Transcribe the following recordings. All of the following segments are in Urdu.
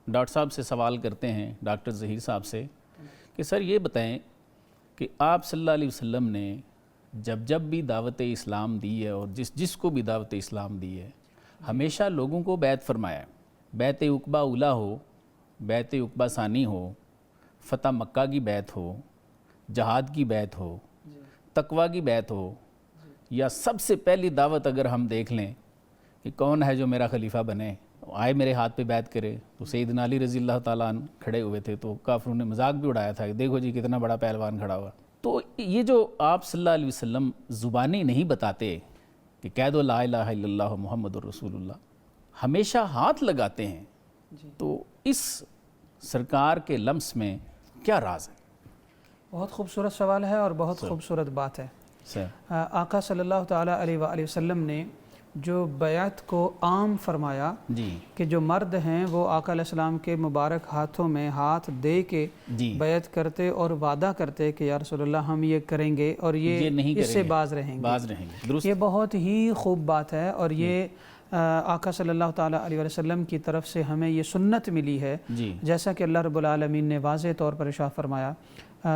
ڈاکٹر صاحب سے سوال کرتے ہیں، ڈاکٹر ظہیر صاحب سے، کہ سر یہ بتائیں کہ آپ صلی اللہ علیہ وسلم نے جب بھی دعوت اسلام دی ہے اور جس کو بھی دعوت اسلام دی ہے، ہمیشہ لوگوں کو بیعت فرمایا ہے. بیعت عقبہ اولیٰ ہو، بیعت عقبہ ثانی ہو، فتح مکہ کی بیعت ہو، جہاد کی بیعت ہو، تقوی کی بیعت ہو، یا سب سے پہلی دعوت اگر ہم دیکھ لیں کہ کون ہے جو میرا خلیفہ بنے، آئے میرے ہاتھ پہ بیعت کرے، تو سیدنا علی رضی اللہ تعالیٰ عنہ کھڑے ہوئے تھے، تو کافروں نے مذاق بھی اڑایا تھا کہ دیکھو جی کتنا بڑا پہلوان کھڑا ہوا. تو یہ جو آپ صلی اللہ علیہ وسلم زبانی نہیں بتاتے کہ کہہ دو لا الہ الا اللہ محمد الرسول اللہ، ہمیشہ ہاتھ لگاتے ہیں، تو اس سرکار کے لمس میں کیا راز ہے؟ بہت خوبصورت سوال ہے اور بہت خوبصورت بات ہے. آقا صلی اللہ تعالیٰ علیہ وآلہ وسلم نے جو بیعت کو عام فرمایا کہ جو مرد ہیں وہ آقا علیہ السلام کے مبارک ہاتھوں میں ہاتھ دے کے بیعت کرتے اور وعدہ کرتے کہ یا رسول اللہ ہم یہ کریں گے اور یہ اس سے باز رہیں گے. یہ بہت ہی خوب بات ہے، اور یہ آقا صلی اللہ تعالیٰ علیہ وسلم کی طرف سے ہمیں یہ سنت ملی ہے، جیسا کہ اللہ رب العالمین نے واضح طور پر ارشاد فرمایا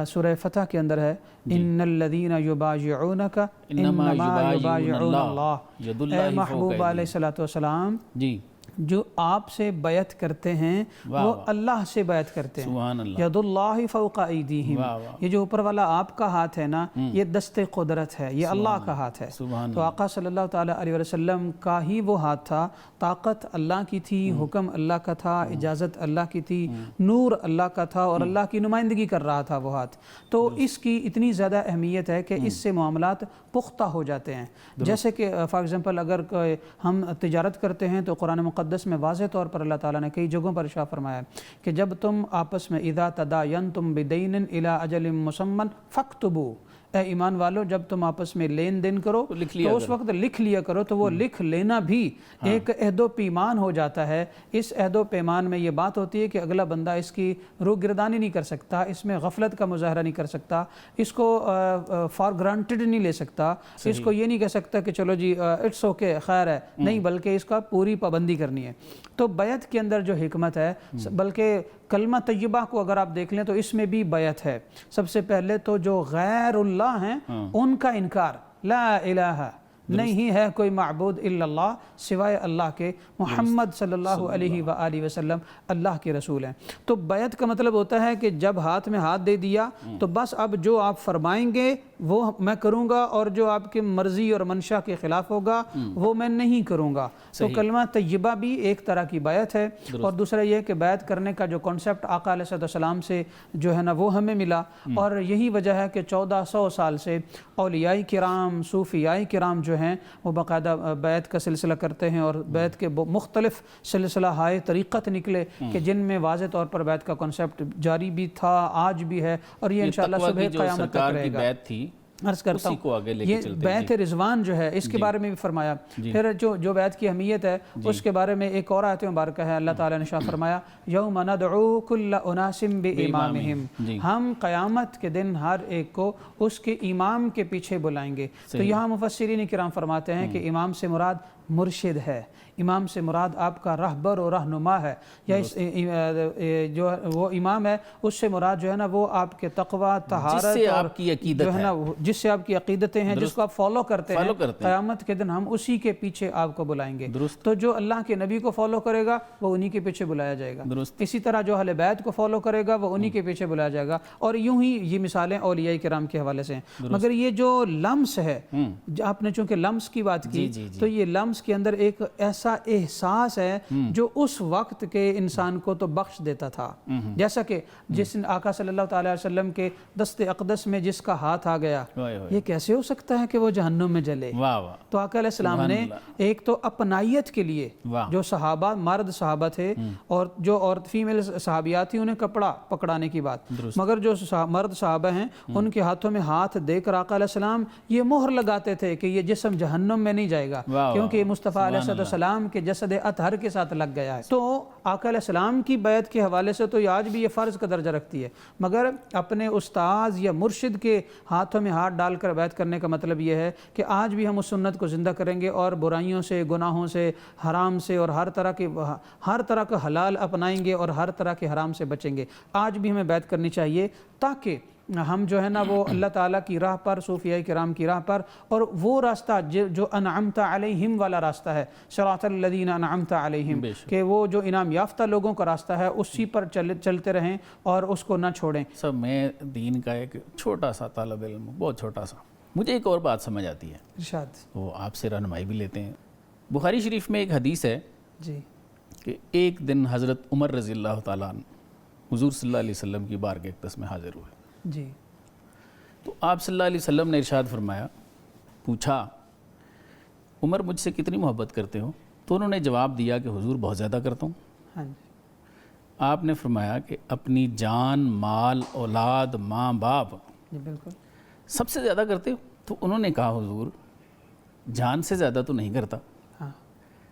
سورہ فتح کے اندر ہے ان الذین یبایعونک انما یبایعون اللہ. اے محبوب علیہ الصلوۃ والسلام، جو آپ سے بیعت کرتے ہیں وہ اللہ سے بیعت کرتے ہیں. ید اللہ فوق ایدیہم، یہ جو اوپر والا آپ کا ہاتھ ہے نا، یہ دست قدرت ہے، یہ اللہ کا ہاتھ ہے. تو آقا صلی اللہ تعالیٰ علیہ وسلم کا ہی وہ ہاتھ تھا، طاقت اللہ کی تھی، حکم اللہ کا تھا، اجازت اللہ کی تھی، نور اللہ کا تھا، اور اللہ کی نمائندگی کر رہا تھا وہ ہاتھ. تو اس کی اتنی زیادہ اہمیت ہے کہ اس سے معاملات پختہ ہو جاتے ہیں. جیسے کہ فار ایگزامپل اگر ہم تجارت کرتے ہیں تو قرآن مقدس میں واضح طور پر اللہ تعالیٰ نے کئی جگہوں پر ارشاد فرمایا کہ جب تم آپس میں اذا تداینتم بدین الی اجل مسمى فاکتبوا، اے ایمان والو جب تم آپس میں لین دین کرو تو اس وقت لکھ لیا کرو. تو وہ لکھ لینا بھی ایک عہد و پیمان ہو جاتا ہے. اس عہد و پیمان میں یہ بات ہوتی ہے کہ اگلا بندہ اس کی روگردانی نہیں کر سکتا، اس میں غفلت کا مظاہرہ نہیں کر سکتا، اس کو فار گرانٹڈ نہیں لے سکتا، اس کو یہ نہیں کہہ سکتا کہ چلو جی اٹس اوکے خیر ہے، نہیں، بلکہ اس کا پوری پابندی کرنی ہے. تو بیعت کے اندر جو حکمت ہے، بلکہ کلمہ طیبہ کو اگر آپ دیکھ لیں تو اس میں بھی بیعت ہے. سب سے پہلے تو جو غیر اللہ ہیں ان کا انکار، لا الہ، نہیں ہے کوئی معبود الا اللہ سوائے اللہ کے، محمد صلی اللہ علیہ وآلہ وسلم اللہ کے رسول ہیں. تو بیعت کا مطلب ہوتا ہے کہ جب ہاتھ میں ہاتھ دے دیا تو بس اب جو آپ فرمائیں گے وہ میں کروں گا، اور جو آپ کی مرضی اور منشا کے خلاف ہوگا وہ میں نہیں کروں گا. تو کلمہ طیبہ بھی ایک طرح کی بیعت ہے. اور دوسرا یہ کہ بیعت کرنے کا جو کانسیپٹ آقا علیہ السلام سے جو ہے نا وہ ہمیں ملا، اور یہی وجہ ہے کہ 1400 سال سے اولیاء کرام، صوفیاء کرام جو ہیں وہ باقاعدہ بیعت کا سلسلہ کرتے ہیں، اور بیعت کے مختلف سلسلہ ہائے طریقت نکلے کہ جن میں واضح طور پر بیعت کا کانسیپٹ جاری بھی تھا، آج بھی ہے، اور یہ انشاءاللہ صبح قیامت تک رہے گا. عرض کرتا ہوں یہ بیعت رضوان جو ہے اس کے بارے میں بھی فرمایا. پھر جو بیعت کی اہمیت ہے اس کے بارے میں ایک اور آیت مبارکہ ہے. اللہ تعالیٰ نے ارشاد فرمایا یوم ندعو کل اناس بامامہم، ہم قیامت کے دن ہر ایک کو اس کے امام کے پیچھے بلائیں گے. تو یہاں مفسرین کرام فرماتے ہیں کہ امام سے مراد مرشد ہے، امام سے مراد آپ کا رہبر و رہنما ہے، یا جو وہ امام ہے اس سے مراد جو ہے نا وہ آپ کے تقوی، طہارت، جس سے آپ کی عقیدت ہے، جس سے آپ کی عقیدتیں ہیں، جس کو آپ فالو کرتے ہیں. قیامت کے دن ہم اسی کے پیچھے آپ کو بلائیں گے. تو جو اللہ کے نبی کو فالو کرے گا وہ انہی کے پیچھے بلایا جائے گا. اسی طرح جو اہل بیت کو فالو کرے گا وہ انہی کے پیچھے بلایا جائے گا. اور یوں ہی یہ مثالیں اولیاء کرام کے حوالے سے ہیں. مگر یہ جو لمس ہے، آپ نے چونکہ لمس کی بات کی، تو یہ لمس کے اندر ایک ایسا احساس ہے جو اس وقت کے انسان کو تو بخش دیتا تھا. جیسا کہ جس آقا صلی اللہ تعالیٰ علیہ وسلم کے دست اقدس میں جس کا ہاتھ آ گیا، یہ کیسے ہو سکتا ہے کہ وہ جہنم میں جلے؟ تو آقا علیہ السلام نے ایک تو اپنائیت کے لیے جو صحابہ، مرد صحابہ تھے اور جو عورت فیمیل صحابیات تھیں، انہیں کپڑا پکڑانے کی بات، مگر جو مرد صحابہ ہیں ان کے ہاتھوں میں ہاتھ دے کر آقا علیہ السلام یہ مہر لگاتے تھے کہ یہ جسم جہنم میں نہیں جائے گا، کیونکہ کہ مصطفیٰ علیہ السلام کے جسد اطہر کے ساتھ لگ گیا ہے۔ تو آقا علیہ السلام کی بیعت کے حوالے سے تو آج بھی یہ فرض کا درجہ رکھتی ہے، مگر اپنے استاذ یا مرشد کے ہاتھوں میں ہاتھ ڈال کر بیعت کرنے کا مطلب یہ ہے کہ آج بھی ہم اس سنت کو زندہ کریں گے اور برائیوں سے، گناہوں سے، حرام سے اور ہر طرح کا حلال اپنائیں گے اور ہر طرح کے حرام سے بچیں گے۔ آج بھی ہمیں بیعت کرنی چاہیے تاکہ ہم جو ہے نا وہ اللہ تعالیٰ کی راہ پر، صوفیاء کرام کی راہ پر، اور وہ راستہ جو انعمت علیہم والا راستہ ہے، صراط الذین انعمت علیہم، کہ وہ جو انعام یافتہ لوگوں کا راستہ ہے اسی پر چلتے رہیں اور اس کو نہ چھوڑیں۔ سب میں دین کا ایک چھوٹا سا طالب علم، بہت چھوٹا سا، مجھے ایک اور بات سمجھ آتی ہے، ارشاد۔ وہ آپ سے رہنمائی بھی لیتے ہیں۔ بخاری شریف میں ایک حدیث ہے جی کہ ایک دن حضرت عمر رضی اللہ تعالیٰ عنہ حضور صلی اللہ علیہ وسلم کی بارگاہ اقدس میں حاضر ہوئے۔ جی تو آپ صلی اللہ علیہ وسلم نے ارشاد فرمایا، پوچھا عمر مجھ سے کتنی محبت کرتے ہو؟ تو انہوں نے جواب دیا کہ حضور بہت زیادہ کرتا ہوں۔ ہاں جی۔ آپ نے فرمایا کہ اپنی جان، مال، اولاد، ماں باپ جی بالکل سب سے زیادہ کرتے ہو؟ تو انہوں نے کہا حضور جان سے زیادہ تو نہیں کرتا، ہاں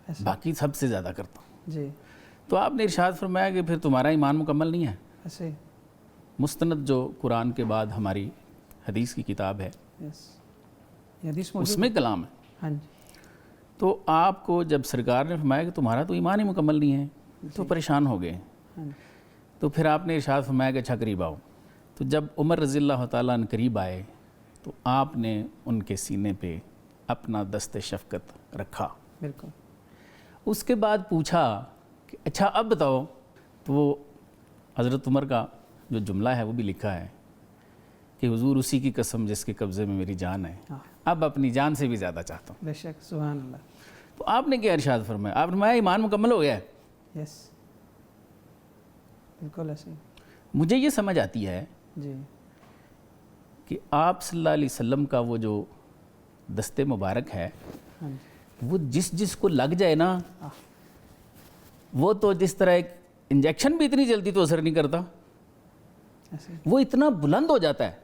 ایسا، باقی سب سے زیادہ کرتا ہوں۔ جی تو آپ نے ارشاد فرمایا کہ پھر تمہارا ایمان مکمل نہیں ہے۔ ایسے، مستند جو قرآن کے بعد ہماری حدیث کی کتاب ہے، یس، یہ حدیث اس موجود میں ہے؟ کلام ہے۔ ہاں جی تو آپ کو جب سرکار نے فرمایا کہ تمہارا تو ایمان ہی مکمل نہیں ہے، تو پریشان ہو گئے۔ ہاں جی۔ تو پھر آپ نے ارشاد فرمایا کہ اچھا قریب آؤ۔ تو جب عمر رضی اللہ تعالیٰ عنہ قریب آئے تو آپ نے ان کے سینے پہ اپنا دست شفقت رکھا۔ بالکل اس کے بعد پوچھا کہ اچھا اب بتاؤ، تو وہ حضرت عمر کا جو جملہ ہے وہ بھی لکھا ہے کہ حضور اسی کی قسم جس کے قبضے میں میری جان ہے، اب اپنی جان سے بھی زیادہ چاہتا ہوں۔ بے شک، سبحان اللہ۔ تو آپ نے کیا ارشاد فرمایا؟ آپ نے فرمایا ایمان مکمل ہو گیا ہے۔ یس بالکل ایسے۔ مجھے یہ سمجھ آتی ہے جی کہ آپ صلی اللہ علیہ وسلم کا وہ جو دست مبارک ہے، ہاں جی، وہ جس کو لگ جائے نا، وہ تو جس طرح ایک انجیکشن بھی اتنی جلدی تو اثر نہیں کرتا، ایسے، وہ اتنا بلند ہو جاتا ہے۔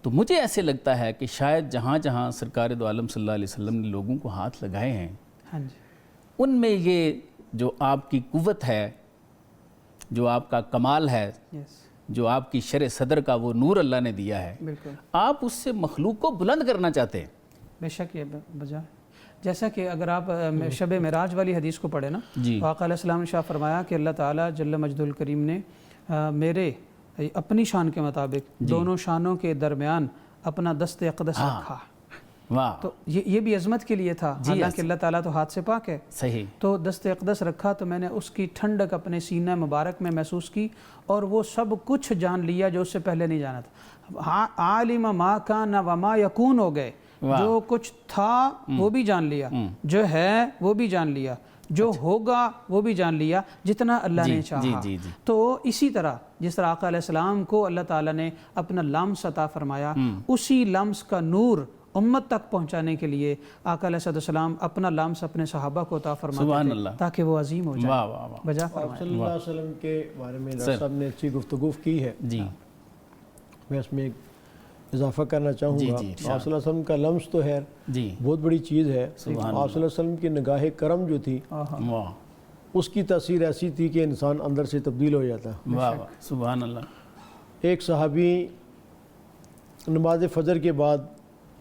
تو مجھے ایسے لگتا ہے کہ شاید جہاں جہاں سرکار دو عالم صلی اللہ علیہ وسلم نے لوگوں کو ہاتھ لگائے ہیں، ہاں جی، ان میں یہ جو آپ کی قوت ہے، جو آپ کا کمال ہے، یس جو آپ کی شرع صدر کا وہ نور اللہ نے دیا ہے، بالکل، آپ اس سے مخلوق کو بلند کرنا چاہتے ہیں۔ بے شک یہ بجا ہے۔ جیسا کہ اگر آپ شب معراج والی حدیث کو پڑھیں نا، جی، تو آقا علیہ السلام نے شاہ فرمایا کہ اللہ تعالیٰ جل مجد الکریم نے میرے اپنی شان کے مطابق دونوں شانوں کے درمیان اپنا دست اقدس رکھا۔ واہ، تو یہ بھی عظمت کے لیے تھا، حالانکہ اللہ تعالیٰ تو ہاتھ سے پاک ہے۔ صحیح۔ تو دست اقدس رکھا تو میں نے اس کی ٹھنڈک اپنے سینہ مبارک میں محسوس کی، اور وہ سب کچھ جان لیا جو اس سے پہلے نہیں جانا تھا۔ عالم ما کان وما یکون ہو گئے، جو کچھ تھا وہ بھی جان لیا، جو ہے وہ بھی جان لیا، جو ہوگا وہ بھی جان لیا، جتنا اللہ نے چاہا۔ تو اسی طرح جس طرح آقا علیہ السلام کو اللہ تعالیٰ نے اپنا لمس عطا فرمایا، اسی لمس کا نور امت تک پہنچانے کے لیے آقا علیہ السلام اپنا لمس اپنے صحابہ کو عطا فرماتے تھے تاکہ وہ عظیم ہو جائے۔ بجا فرمایا۔ صلی اللہ علیہ وسلم کے بارے میں ڈاکٹر صاحب نے اچھی گفتگو کی ہے، جی، میں اس میں ایک اضافہ کرنا چاہوں گا۔ آپ صلی اللہ علیہ وسلم کا لمس تو ہے جی، بہت بڑی چیز ہے۔ آپ صلی اللہ علیہ وسلم کی نگاہ کرم جو تھی، اس کی تاثیر ایسی تھی کہ انسان اندر سے تبدیل ہو جاتا ہے۔ واہ واہ، سبحان اللہ۔ ایک صحابی نماز فجر کے بعد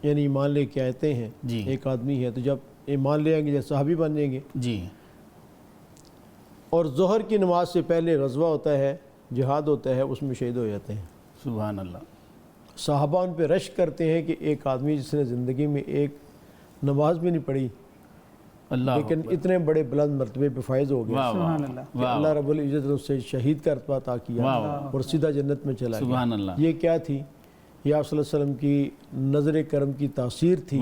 یعنی ایمان لے کے آتے ہیں، ایک آدمی ہے، تو جب ایمان لے آئیں گے جب صحابی بن جائیں گے، جی، اور ظہر کی نماز سے پہلے غزوہ ہوتا ہے، جہاد ہوتا ہے، اس میں شہید ہو جاتے ہیں۔ سبحان اللہ۔ صحابہ ان پہ رش کرتے ہیں کہ ایک آدمی جس نے زندگی میں ایک نماز بھی نہیں پڑھی لیکن اتنے بڑے بلند مرتبے پہ فائز ہو گیا کہ اللہ رب العزت نے اسے شہید کا رتبہ عطا کیا اور سیدھا جنت میں چلا گیا۔ یہ کیا تھی؟ یہ آپ صلی اللہ علیہ وسلم کی نظر کرم کی تاثیر تھی،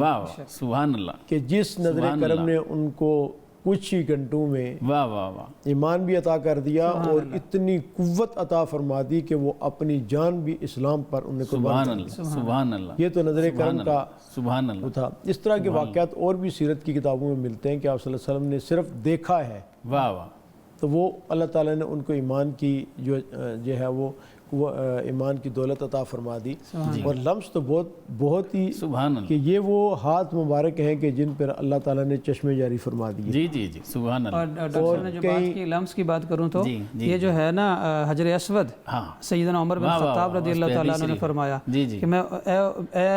سبحان اللہ، کہ جس نظر کرم نے ان کو کچھ ہی گھنٹوں میں ایمان بھی عطا کر دیا اور اتنی قوت عطا فرما دی کہ وہ اپنی جان بھی اسلام پر انہیں قربان کر دی۔ سبحان اللہ، یہ تو نظر کرم کا سبحان اللہ وہ تھا۔ اس طرح کے واقعات اور بھی سیرت کی کتابوں میں ملتے ہیں کہ آپ صلی اللہ علیہ وسلم نے صرف دیکھا ہے، واہ واہ، تو وہ اللہ تعالیٰ نے ان کو ایمان کی جو ہے وہ ایمان کی دولت عطا فرما دی. اور لمس تو بہت ہی کہ یہ وہ ہاتھ مبارک ہیں کہ جن پر اللہ تعالیٰ نے چشمے جاری فرما دیے. جی جی جی سبحان اللہ. اور ڈاکٹر صاحب نے جو بات کی لمس کی بات کروں تو یہ جو ہے نا حجر اسود، سیدنا عمر بن خطاب رضی اللہ تعالیٰ عنہ نے فرمایا کہ میں اے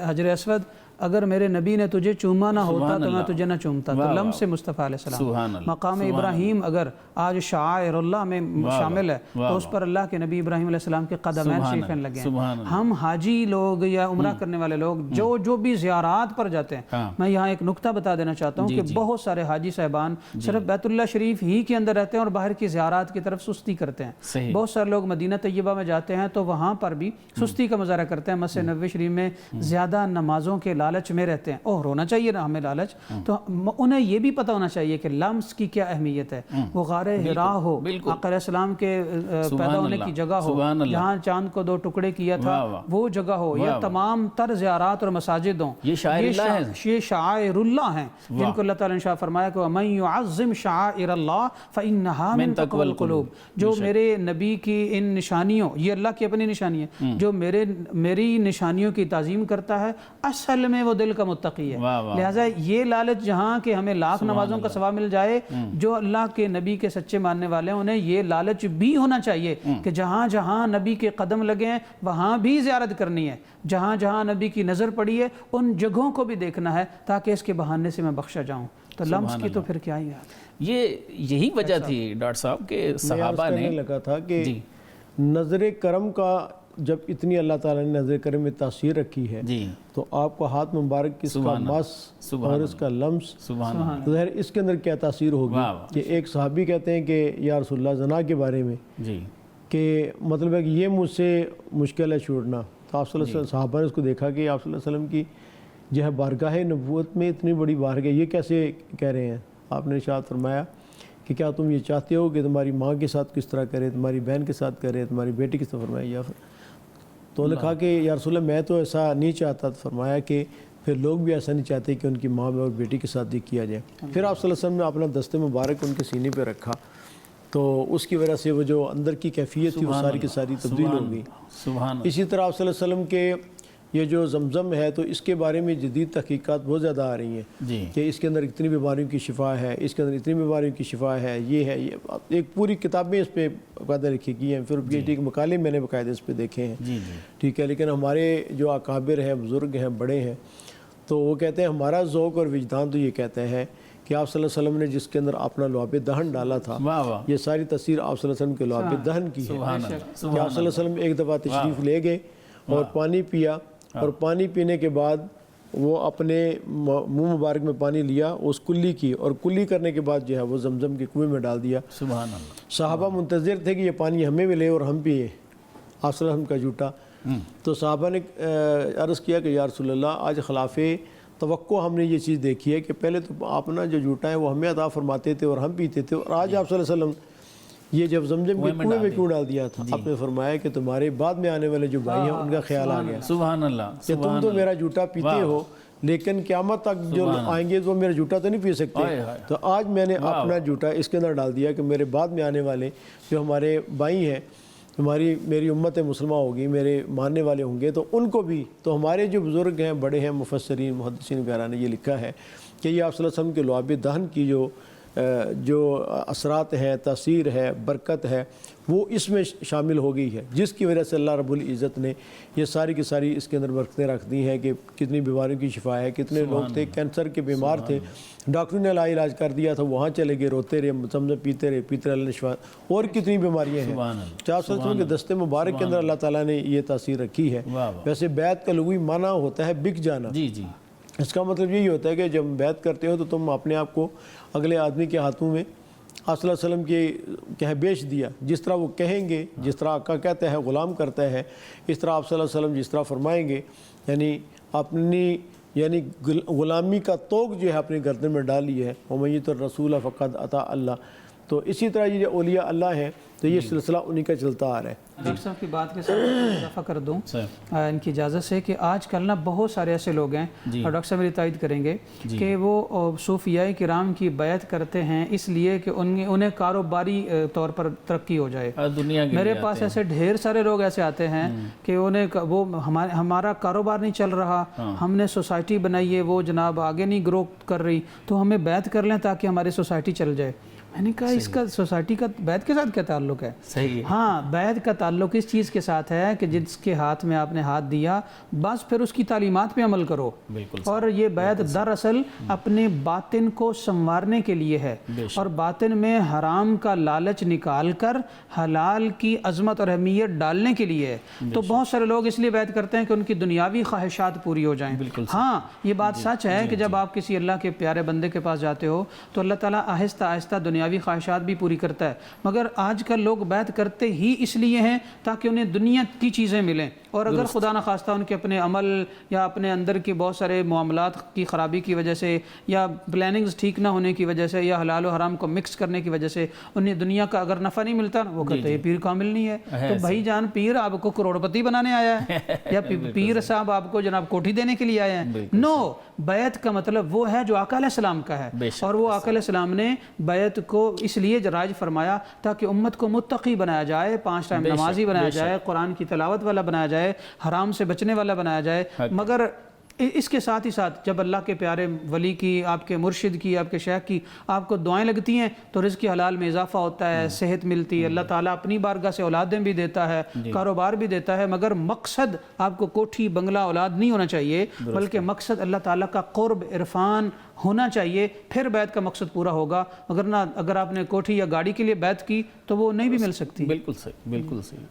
حجر اسود اگر میرے نبی نے تجھے چوما نہ ہوتا تو میں تجھے نہ چومتا. تو لمس سے مصطفیٰ علیہ السلام. مقام ابراہیم اگر آج شعائر اللہ میں شامل ہے تو اس پر اللہ کے نبی ابراہیم علیہ السلام کے قدمین شریفین لگے ہیں. ہم حاجی لوگ یا عمرہ کرنے والے لوگ جو بھی زیارات پر جاتے ہیں، میں یہاں ایک نکتہ بتا دینا چاہتا ہوں کہ بہت سارے حاجی صاحبان صرف بیت اللہ شریف ہی کے اندر رہتے ہیں اور باہر کی زیارات کی طرف سستی کرتے ہیں. بہت سارے لوگ مدینہ طیبہ میں جاتے ہیں تو وہاں پر بھی سستی کا مظاہرہ کرتے ہیں. مسجد نبوی شریف میں زیادہ نمازوں کے لالچ میں رہتے ہیں. اور ہونا چاہیے نا ہمیں لالچ، تو انہیں یہ بھی پتہ ہونا چاہیے کہ لمس کی کیا اہمیت ہے. وہ غار حرا ہو، آقا علیہ السلام کے پیدا ہونے کی جگہ ہو، جہاں چاند کو 2 ٹکڑے کیا تھا وہ جگہ ہو، یا تمام تر زیارات اور مساجد ہوں، یہ شعائر اللہ ہیں جن کو اللہ تعالیٰ نے شاہ فرمایا کہ وَمَن يُعَظِّمْ شَعَائِرَ اللَّهِ فَإِنَّهَا مِن تَقْوَى الْقُلُوبِ. جو میرے نبی کی ان نشانیوں، یہ اللہ کی اپنی نشانی ہے، جو میری نشانیوں کی تعظیم کرتا ہے اصل میں وہ دل کا متقی ہے. لہٰذا یہ لالچ جہاں کہ ہمیں لاکھ نمازوں کا ثواب مل جائے، جو اللہ کے نبی کے سچے ماننے والے ہیں انہیں یہ لالچ بھی ہونا چاہیے کہ جہاں جہاں نبی کے قدم لگے ہیں وہاں بھی زیارت کرنی ہے. جہاں جہاں نبی کی نظر پڑی ہے ان جگہوں کو بھی دیکھنا ہے تاکہ اس کے بہانے سے میں بخشا جاؤں. تو لمس کی تو پھر کیا ہی ہے. یہی وجہ تھی ڈاکٹر صاحب کہ صحابہ نے لگا تھا کہ نظر کرم کا جب اتنی اللہ تعالیٰ نے نظر کرم میں تاثیر رکھی ہے تو آپ کو ہاتھ مبارک کی اس کا مس اور اس کا لمس ظاہر اس کے اندر کیا تاثیر ہوگی. کہ ایک صحابی کہتے ہیں کہ یا رسول اللہ زنا کے بارے میں کہ مطلب ہے کہ یہ مجھ سے مشکل ہے چھوڑنا. تو آپ صلی اللہ علیہ وسلم صحابہ نے اس کو دیکھا کہ آپ صلی اللہ علیہ وسلم کی جو ہے بارگاہ نبوت میں اتنی بڑی بارگاہ، یہ کیسے کہہ رہے ہیں. آپ نے ارشاد فرمایا کہ کیا تم یہ چاہتے ہو کہ تمہاری ماں کے ساتھ کس طرح کرے، تمہاری بہن کے ساتھ کرے، تمہاری بیٹی کس طرح. فرمایا یا تو انہوں نے کہا کہ یا رسول اللہ میں تو ایسا نہیں چاہتا. تو فرمایا کہ پھر لوگ بھی ایسا نہیں چاہتے کہ ان کی ماں اور بیٹی کے ساتھ بھی کیا جائے. پھر آپ صلی اللہ علیہ وسلم نے اپنا دست مبارک ان کے سینے پہ رکھا تو اس کی وجہ سے وہ جو اندر کی کیفیت تھی وہ ساری کی ساری تبدیل ہو گئی. اسی طرح آپ صلی اللہ علیہ وسلم کے یہ جو زمزم ہے تو اس کے بارے میں جدید تحقیقات بہت زیادہ آ رہی ہیں کہ اس کے اندر اتنی بیماریوں کی شفا ہے، اس کے اندر اتنی بیماریوں کی شفا ہے. یہ ہے ایک پوری کتابیں اس پہ باقاعدہ لکھی گئی ہیں. پھر پی ایچ ڈی کے مقالے میں نے باقاعدہ اس پہ دیکھے ہیں. ٹھیک ہے، لیکن ہمارے جو اکابر ہیں، بزرگ ہیں، بڑے ہیں، تو وہ کہتے ہیں ہمارا ذوق اور وجدان تو یہ کہتا ہے کہ آپ صلی اللہ علیہ وسلم نے جس کے اندر اپنا لعاب دہن ڈالا تھا، یہ ساری تاثیر آپ صلی اللہ علیہ وسلم کے لعاب دہن کی ہے. کہ آپ صلی اللہ علیہ وسلم ایک دفعہ تشریف لے گئے اور پانی پیا، اور پانی پینے کے بعد وہ اپنے منہ مبارک میں پانی لیا، اس کلی کی، اور کلی کرنے کے بعد جو ہے وہ زمزم کے کنویں میں ڈال دیا. سبحان اللہ. صحابہ منتظر تھے کہ یہ پانی ہمیں ملے اور ہم پیے آپ صلی اللہ علیہ وسلم کا جھوٹا. تو صحابہ نے عرض کیا کہ یا رسول اللہ آج خلاف توقع ہم نے یہ چیز دیکھی ہے کہ پہلے تو آپ نا جو جھوٹا ہے وہ ہمیں عطا فرماتے تھے اور ہم پیتے تھے، اور آج آپ صلی اللہ علیہ وسلم یہ جب زمزم کے کنویں میں کیوں ڈال دیا تھا. آپ نے فرمایا کہ تمہارے بعد میں آنے والے جو بھائی ہیں ان کا خیال آ گیا. سبحان اللہ. کہ تم تو میرا جھوٹا پیتے ہو لیکن قیامت تک جو آئیں گے وہ میرا جھوٹا تو نہیں پی سکتے. تو آج میں نے اپنا جھوٹا اس کے اندر ڈال دیا کہ میرے بعد میں آنے والے جو ہمارے بھائی ہیں، میری امت مسلمہ ہوگی، میرے ماننے والے ہوں گے، تو ان کو بھی. تو ہمارے جو بزرگ ہیں، بڑے ہیں، مفسرین محدثین وغیرہ نے یہ لکھا ہے کہ یہ آپ صلی اللہ علیہ وسلم کے لعاب دہن کی جو اثرات ہیں، تاثیر ہے، برکت ہے، وہ اس میں شامل ہو گئی ہے، جس کی وجہ سے اللہ رب العزت نے یہ ساری کی ساری اس کے اندر برکتیں رکھ دی ہیں کہ کتنی بیماریوں کی شفا ہے. کتنے لوگ تھے کینسر کے بیمار تھے، ڈاکٹر نے لا علاج کر دیا تھا، وہاں چلے گئے، روتے رہے، زمزم پیتے رہے اللہ نے شفا. اور کتنی بیماریاں ہیں. 400 کے دستے مبارک کے اندر اللہ تعالیٰ نے یہ تاثیر رکھی ہے. ویسے بیعت کا لغوی معنی ہوتا ہے بک جانا. اس کا مطلب یہی ہوتا ہے کہ جب بیعت کرتے ہو تو تم اپنے آپ کو اگلے آدمی کے ہاتھوں میں آپ صلی اللہ علیہ وسلم کے کہہ بیچ دیا. جس طرح وہ کہیں گے، جس طرح آقا کہتا ہے، غلام کرتا ہے، اس طرح آپ صلی اللہ علیہ وسلم جس طرح فرمائیں گے، یعنی غلامی کا توق جو ہے اپنی گردن میں ڈالی ہے. وَمَن يُطِعِ الرَّسُولَ فَقَدْ أَطَاعَ اللَّهَ. تو اسی طرح یہ جو اولیاء اللہ ہیں تو یہ سلسلہ انہی کا چلتا آ رہا ہے. ڈاکٹر صاحب کی بات کے ساتھ اضافہ کر دوں ان کی اجازت سے کہ آج کل نا بہت سارے ایسے لوگ ہیں اور ڈاکٹر صاحب میری تائید کریں گے کہ وہ صوفیاء کرام کی بیعت کرتے ہیں اس لیے کہ انہیں کاروباری طور پر ترقی ہو جائے. میرے پاس ایسے ڈھیر سارے لوگ ایسے آتے ہیں کہ انہیں وہ ہمارا کاروبار نہیں چل رہا, ہم نے سوسائٹی بنائی ہے وہ جناب آگے نہیں گرو کر رہی, تو ہمیں بیعت کر لیں تاکہ ہماری سوسائٹی چل جائے. میں نے کہا اس کا سوسائٹی کا بیعت کے ساتھ کیا تعلق ہے؟ صحیح. ہاں, بیعت کا تعلق اس چیز کے ساتھ ہے کہ جس کے ہاتھ میں آپ نے ہاتھ دیا بس پھر اس کی تعلیمات پہ عمل کرو. اور یہ بیعت دراصل اپنے باطن کو سنوارنے کے لیے ہے اور باطن میں حرام کا لالچ نکال کر حلال کی عظمت اور اہمیت ڈالنے کے لیے ہے. تو بہت سارے لوگ اس لیے بیعت کرتے ہیں کہ ان کی دنیاوی خواہشات پوری ہو جائیں. ہاں, یہ بات سچ ہے کہ جب آپ کسی اللہ کے پیارے بندے کے پاس جاتے ہو تو اللہ تعالیٰ آہستہ آہستہ دنیاوی خواہشات بھی پوری کرتا ہے, مگر آج کل لوگ بیعت کرتے ہی اس لیے ہیں تاکہ انہیں دنیا کی چیزیں ملیں, اور اگر خدا نخواستہ ان کے اپنے عمل یا اپنے اندر کے بہت سارے معاملات کی خرابی کی وجہ سے یا پلاننگز ٹھیک نہ ہونے کی وجہ سے یا حلال و حرام کو مکس کرنے کی وجہ سے انہیں دنیا کا اگر نفع نہیں ملتا وہ کہتے ہیں پیر کامل نہیں ہے. تو بھائی جان, پیر آپ کو کروڑپتی بنانے آیا ہے یا پیر صاحب آپ کو جناب کوٹھی دینے کے لیے آئے ہیں؟ نو, بیعت کا مطلب وہ ہے جو آقا علیہ السلام کا ہے, اور وہ آقا علیہ السلام نے بیعت کو اس لیے رائج فرمایا تاکہ امت کو متقی بنایا جائے, 5 ٹائم نمازی بنایا جائے, قرآن کی تلاوت والا بنایا جائے, حرام سے بچنے والا بنایا جائے. مگر اس کے ساتھ ہی ساتھ جب اللہ کے پیارے ولی کی, آپ کے مرشد کی, آپ کے شیخ کی آپ کو دعائیں لگتی ہیں تو رزق حلال میں اضافہ ہوتا ہے, صحت ملتی ہے, اللہ تعالیٰ اپنی بارگاہ سے اولادیں بھی دیتا ہے, کاروبار بھی دیتا ہے. مگر مقصد آپ کو کوٹھی بنگلہ اولاد نہیں ہونا چاہیے, بلکہ مقصد اللہ تعالیٰ کا قرب عرفان ہونا چاہیے, پھر بیعت کا مقصد پورا ہوگا. اگر آپ نے کوٹھی یا گاڑی کے لیے بیعت کی تو وہ نہیں بھی مل سکتی. بالکل صحیح, بالکل صحیح.